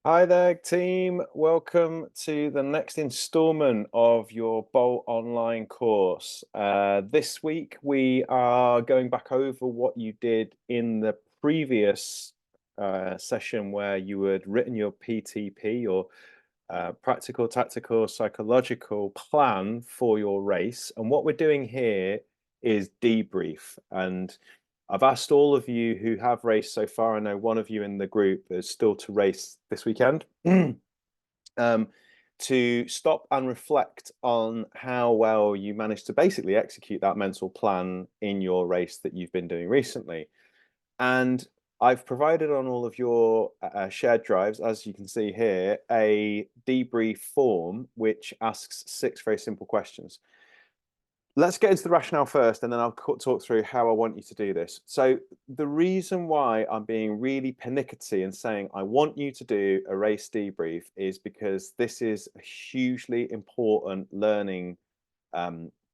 Hi there, team. Welcome to the next installment of your Bolt Online course. This week, we are going back over what you did in the previous session where you had written your PTP, your practical, tactical, psychological plan for your race. And what we're doing here is debrief. And I've asked all of you who have raced so far, I know one of you in the group is still to race this weekend, to stop and reflect on how well you managed to basically execute that mental plan in your race that you've been doing recently. And I've provided on all of your shared drives, as you can see here, a debrief form which asks 6 very simple questions. Let's get into the rationale first, and then I'll talk through how I want you to do this. So the reason why I'm being really pernickety and saying I want you to do a race debrief is because this is a hugely important learning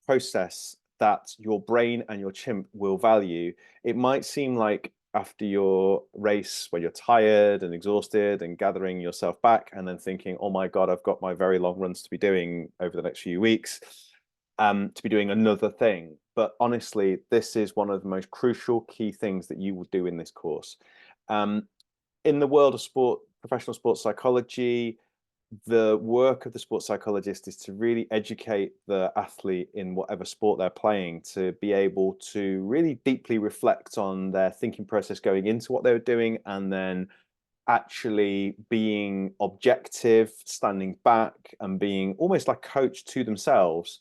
process that your brain and your chimp will value. It might seem like after your race, when you're tired and exhausted and gathering yourself back and then thinking, oh my God, I've got my very long runs to be doing over the next few weeks, to be doing another thing. But honestly, this is one of the most crucial key things that you will do in this course. In the world of sport, professional sports psychology, the work of the sports psychologist is to really educate the athlete in whatever sport they're playing to be able to really deeply reflect on their thinking process going into what they were doing, and then actually being objective, standing back and being almost like coach to themselves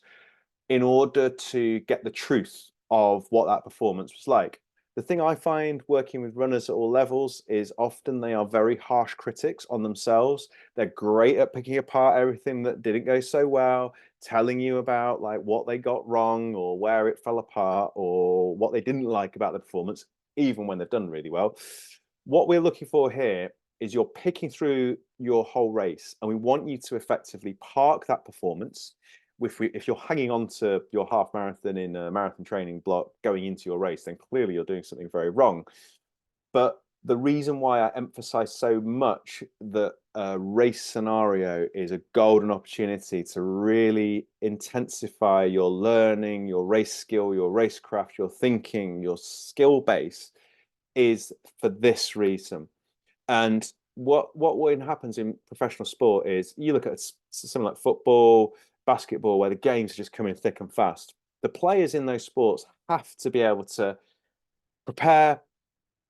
in order to get the truth of what that performance was like. The thing I find working with runners at all levels is often they are very harsh critics on themselves. They're great at picking apart everything that didn't go so well, telling you about like what they got wrong or where it fell apart or what they didn't like about the performance, even when they've done really well. What we're looking for here is you're picking through your whole race, and we want you to effectively park that performance. If you're hanging on to your half marathon in a marathon training block going into your race, then clearly you're doing something very wrong. But the reason why I emphasize so much that a race scenario is a golden opportunity to really intensify your learning, your race skill, your racecraft, your thinking, your skill base is for this reason. And what happens in professional sport is you look at something like football, basketball, where the games are just coming thick and fast. The players in those sports have to be able to prepare,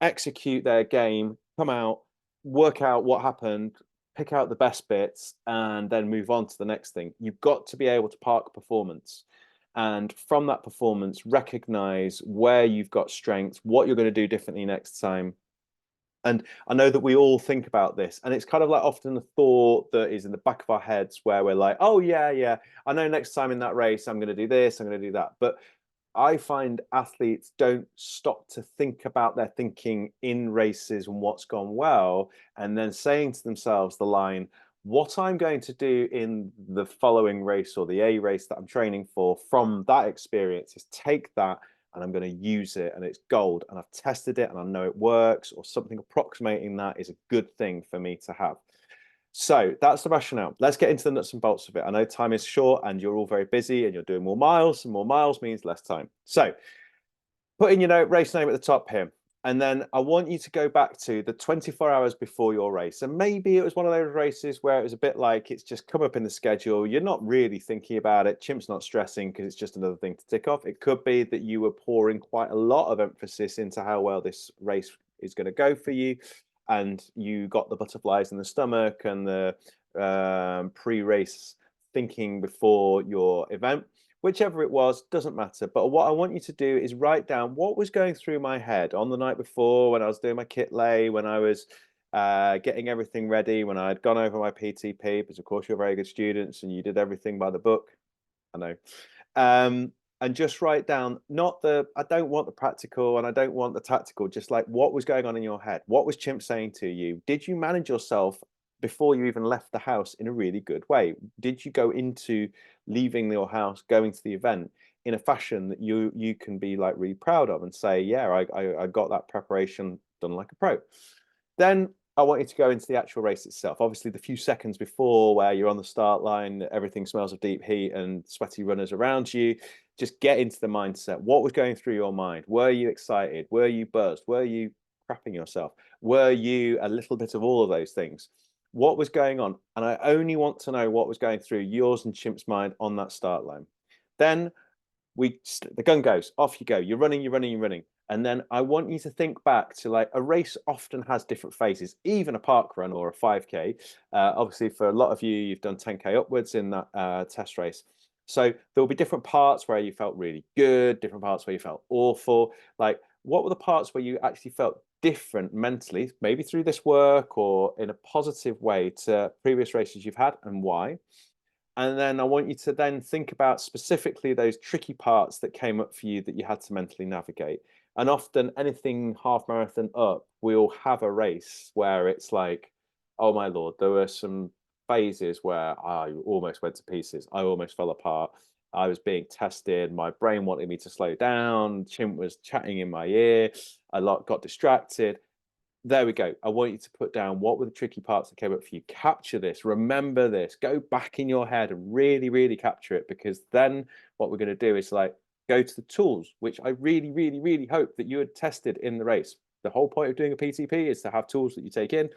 execute their game, come out, work out what happened, pick out the best bits, and then move on to the next thing. You've got to be able to park performance. And from that performance, recognize where you've got strengths, what you're going to do differently next time, and I know that we all think about this, and it's kind of like often a thought that is in the back of our heads where we're like, oh, yeah, yeah, I know next time in that race, I'm going to do this, I'm going to do that. But I find athletes don't stop to think about their thinking in races and what's gone well, and then saying to themselves the line, what I'm going to do in the following race or the A race that I'm training for from that experience is take that and I'm going to use it and it's gold and I've tested it and I know it works, or something approximating that is a good thing for me to have. So that's the rationale. Let's get into the nuts and bolts of it. I know time is short and you're all very busy and you're doing more miles, and more miles means less time. So put in your note, race name at the top here. And then I want you to go back to the 24 hours before your race. And maybe it was one of those races where it was a bit like it's just come up in the schedule. You're not really thinking about it. Chimp's not stressing because it's just another thing to tick off. It could be that you were pouring quite a lot of emphasis into how well this race is going to go for you. And you got the butterflies in the stomach and the pre-race thinking before your event. Whichever it was, doesn't matter. But what I want you to do is write down what was going through my head on the night before when I was doing my kit lay, when I was getting everything ready, when I had gone over my PTP, because of course you're very good students and you did everything by the book. I know. And just write down, not the, I don't want the practical and I don't want the tactical, just like what was going on in your head. What was Chimp saying to you? Did you manage yourself before you even left the house in a really good way? Did you go into leaving your house, going to the event in a fashion that you can be like really proud of and say, yeah, I got that preparation done like a pro? Then I want you to go into the actual race itself. Obviously, the few seconds before where you're on the start line, everything smells of deep heat and sweaty runners around you. Just get into the mindset. What was going through your mind? Were you excited? Were you buzzed? Were you crapping yourself? Were you a little bit of all of those things? What was going on? And I only want to know what was going through yours and Chimp's mind on that start line. Then the gun goes, off you go. You're running, you're running, you're running. And then I want you to think back to, like, a race often has different phases, even a park run or a 5K. Obviously, for a lot of you, you've done 10K upwards in that test race. So there'll be different parts where you felt really good, different parts where you felt awful. Like, what were the parts where you actually felt different mentally, maybe through this work or in a positive way to previous races you've had, and why? And then I want you to then think about specifically those tricky parts that came up for you that you had to mentally navigate. And often anything half marathon up, we'll have a race where it's like, oh my Lord, there were some phases where I almost went to pieces. I almost fell apart. I was being tested. My brain wanted me to slow down. Chimp was chatting in my ear. Got distracted. There we go. I want you to put down what were the tricky parts that came up for you. Capture this, remember this, go back in your head and really, really capture it, because then what we're going to do is, like, go to the tools, which I really, really, really hope that you had tested in the race. The whole point of doing a PTP is to have tools that you take in.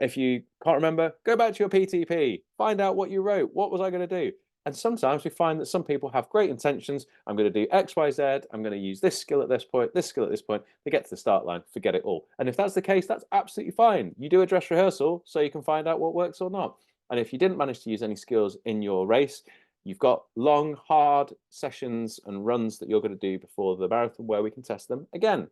If you can't remember, go back to your PTP, find out what you wrote. What was I going to do? And sometimes we find that some people have great intentions. I'm going to do X, Y, Z. I'm going to use this skill at this point, this skill at this point. They get to the start line, forget it all. And if that's the case, that's absolutely fine. You do a dress rehearsal so you can find out what works or not. And if you didn't manage to use any skills in your race, you've got long, hard sessions and runs that you're going to do before the marathon where we can test them again.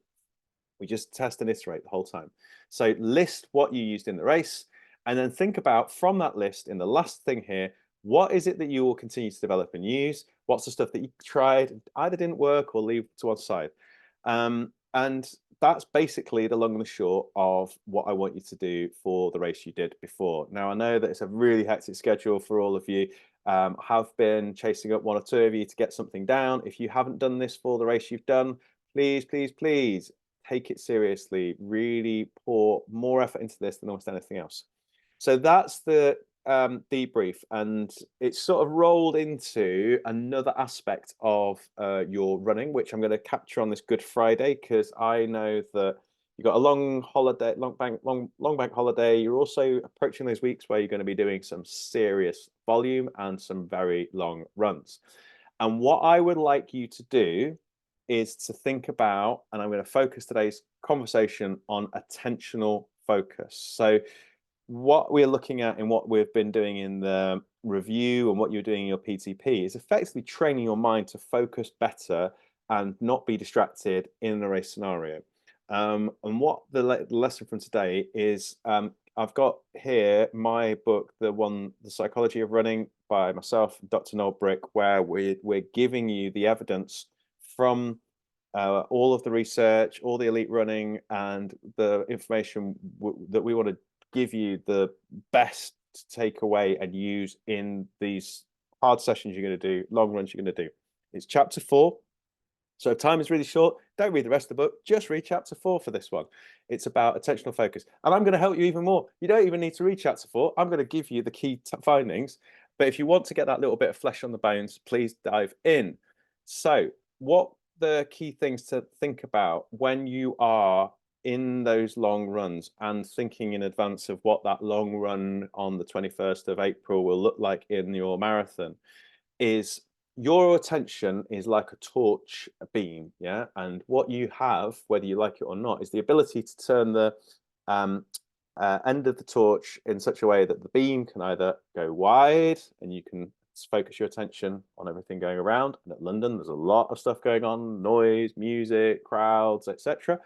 We just test and iterate the whole time. So list what you used in the race, and then think about, from that list, in the last thing here, what is it that you will continue to develop and use? What's the stuff that you tried, either didn't work, or leave to one side? And that's basically the long and the short of what I want you to do for the race you did before. Now, I know that it's a really hectic schedule for all of you. Have been chasing up one or two of you to get something down. If you haven't done this for the race you've done, please, please, please take it seriously. Really pour more effort into this than almost anything else. So that's the debrief, and it's sort of rolled into another aspect of your running, which I'm going to capture on this Good Friday, because I know that you've got a long holiday, long bank holiday. You're also approaching those weeks where you're going to be doing some serious volume and some very long runs. And what I would like you to do is to think about, and I'm going to focus today's conversation on attentional focus. So what we're looking at and what we've been doing in the review and what you're doing in your PTP is effectively training your mind to focus better and not be distracted in a race scenario. And what the lesson from today is, I've got here my book, The Psychology of Running, by myself, Dr. Noel Brick, where we're giving you the evidence from all of the research, all the elite running, and the information that we want to give you the best to take away and use in these hard sessions you're going to do, long runs you're going to do. It's chapter 4. So if time is really short, don't read the rest of the book, just read chapter 4 for this one. It's about attentional focus. And I'm going to help you even more. You don't even need to read chapter 4. I'm going to give you the key findings. But if you want to get that little bit of flesh on the bones, please dive in. So what the key things to think about when you are in those long runs and thinking in advance of what that long run on the 21st of April will look like in your marathon is, your attention is like a torch beam, yeah? And what you have, whether you like it or not, is the ability to turn the end of the torch in such a way that the beam can either go wide and you can focus your attention on everything going around. And at London, there's a lot of stuff going on, noise, music, crowds, etc.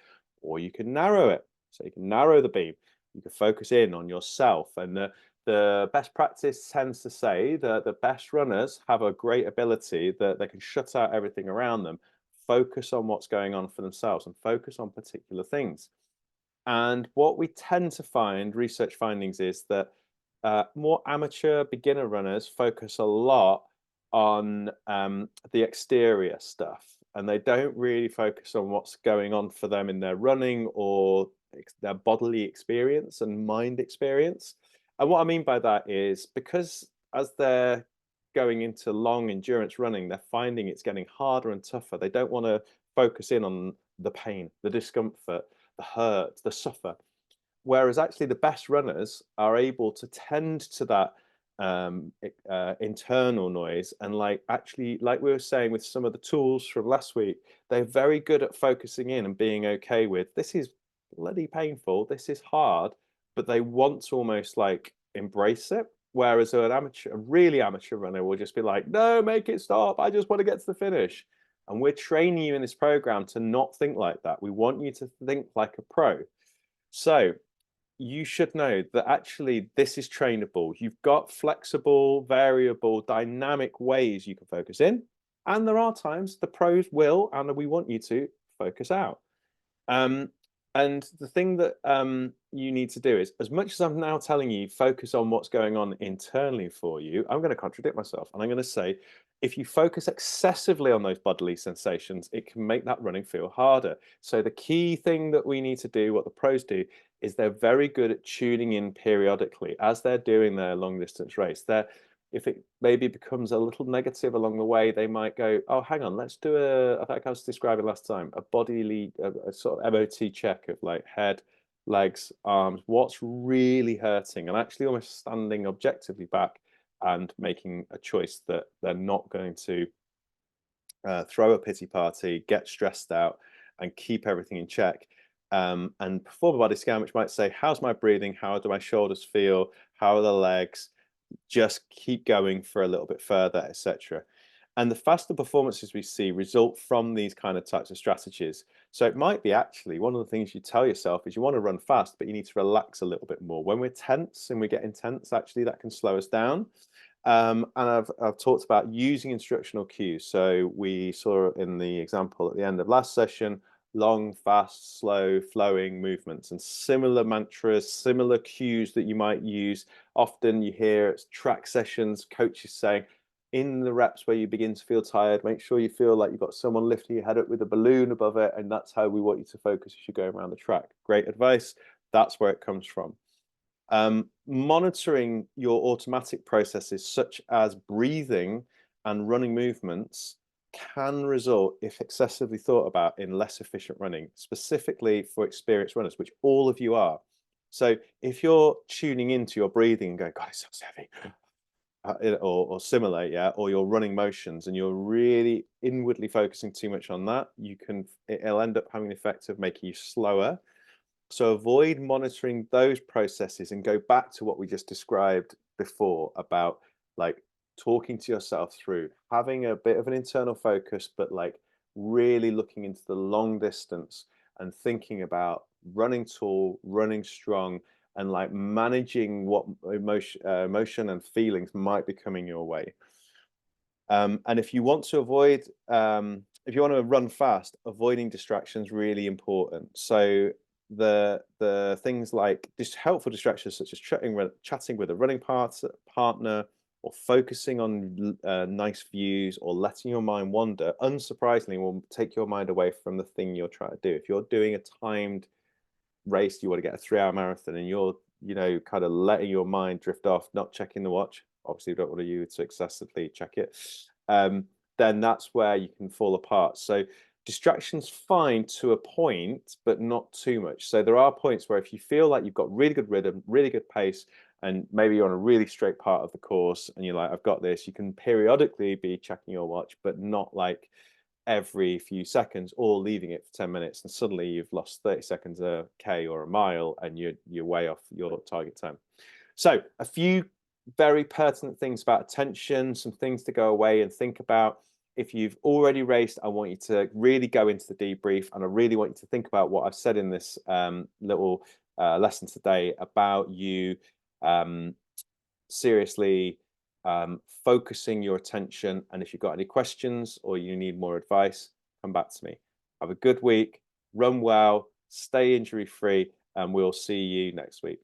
Or you can narrow it. So you can narrow the beam. You can focus in on yourself. And the best practice tends to say that the best runners have a great ability that they can shut out everything around them, focus on what's going on for themselves, and focus on particular things. And what we tend to find, research findings, is that more amateur beginner runners focus a lot on the exterior stuff, and they don't really focus on what's going on for them in their running or their bodily experience and mind experience. And what I mean by that is because as they're going into long endurance running, they're finding it's getting harder and tougher. They don't want to focus in on the pain, the discomfort, the hurt, the suffer. Whereas actually the best runners are able to tend to that internal noise, and like actually, like we were saying with some of the tools from last week, they're very good at focusing in and being okay with this is bloody painful, this is hard, but they want to almost like embrace it. Whereas an amateur, a really amateur runner will just be like, no, make it stop. I just want to get to the finish. And we're training you in this program to not think like that. We want you to think like a pro. So you should know that actually this is trainable. You've got flexible, variable, dynamic ways you can focus in. And there are times the pros will, and we want you to focus out. And the thing that you need to do is, as much as I'm now telling you, focus on what's going on internally for you, I'm going to contradict myself. And I'm going to say, if you focus excessively on those bodily sensations, it can make that running feel harder. So the key thing that we need to do, what the pros do, is they're very good at tuning in periodically as they're doing their long distance race. If it maybe becomes a little negative along the way, they might go, oh, hang on, let's do I think I was describing last time, a bodily, a sort of MOT check of like head, legs, arms, what's really hurting, and actually almost standing objectively back and making a choice that they're not going to throw a pity party, get stressed out, and keep everything in check. And perform a body scan, which might say, how's my breathing? How do my shoulders feel? How are the legs? Just keep going for a little bit further, etc. And the faster performances we see result from these kind of types of strategies. So it might be actually one of the things you tell yourself is you want to run fast, but you need to relax a little bit more. When we're tense and we get intense, actually that can slow us down. And I've talked about using instructional cues. So we saw in the example at the end of last session, long, fast, slow, flowing movements, and similar mantras, similar cues that you might use. Often you hear track sessions, coaches saying, in the reps where you begin to feel tired, make sure you feel like you've got someone lifting your head up with a balloon above it, and that's how we want you to focus as you go around the track. Great advice. That's where it comes from. Monitoring your automatic processes, such as breathing and running movements, can result, if excessively thought about, in less efficient running, specifically for experienced runners, which all of you are. So if you're tuning into your breathing and going, God, it's so heavy, or similar, yeah, or your running motions, and you're really inwardly focusing too much on that, it'll end up having the effect of making you slower. So avoid monitoring those processes and go back to what we just described before about like talking to yourself through, having a bit of an internal focus, but like really looking into the long distance and thinking about running tall, running strong, and like managing what emotion and feelings might be coming your way. And if you want to avoid, if you want to run fast, avoiding distractions really important. So the things like just helpful distractions such as chatting with a running partner, or focusing on nice views, or letting your mind wander, unsurprisingly, will take your mind away from the thing you're trying to do. If you're doing a timed race, you want to get a 3-hour marathon, and you're kind of letting your mind drift off, not checking the watch, obviously you don't want you to excessively check it, then that's where you can fall apart. So distraction's fine to a point, but not too much. So there are points where if you feel like you've got really good rhythm, really good pace, and maybe you're on a really straight part of the course and you're like, I've got this, you can periodically be checking your watch, but not like every few seconds, or leaving it for 10 minutes, and suddenly you've lost 30 seconds a K or a mile and you're way off your target time. So a few very pertinent things about attention, some things to go away and think about. If you've already raced, I want you to really go into the debrief, and I really want you to think about what I've said in this little lesson today about you seriously focusing your attention. And if you've got any questions or you need more advice, come back to me. Have a good week, run well, stay injury free, and we'll see you next week.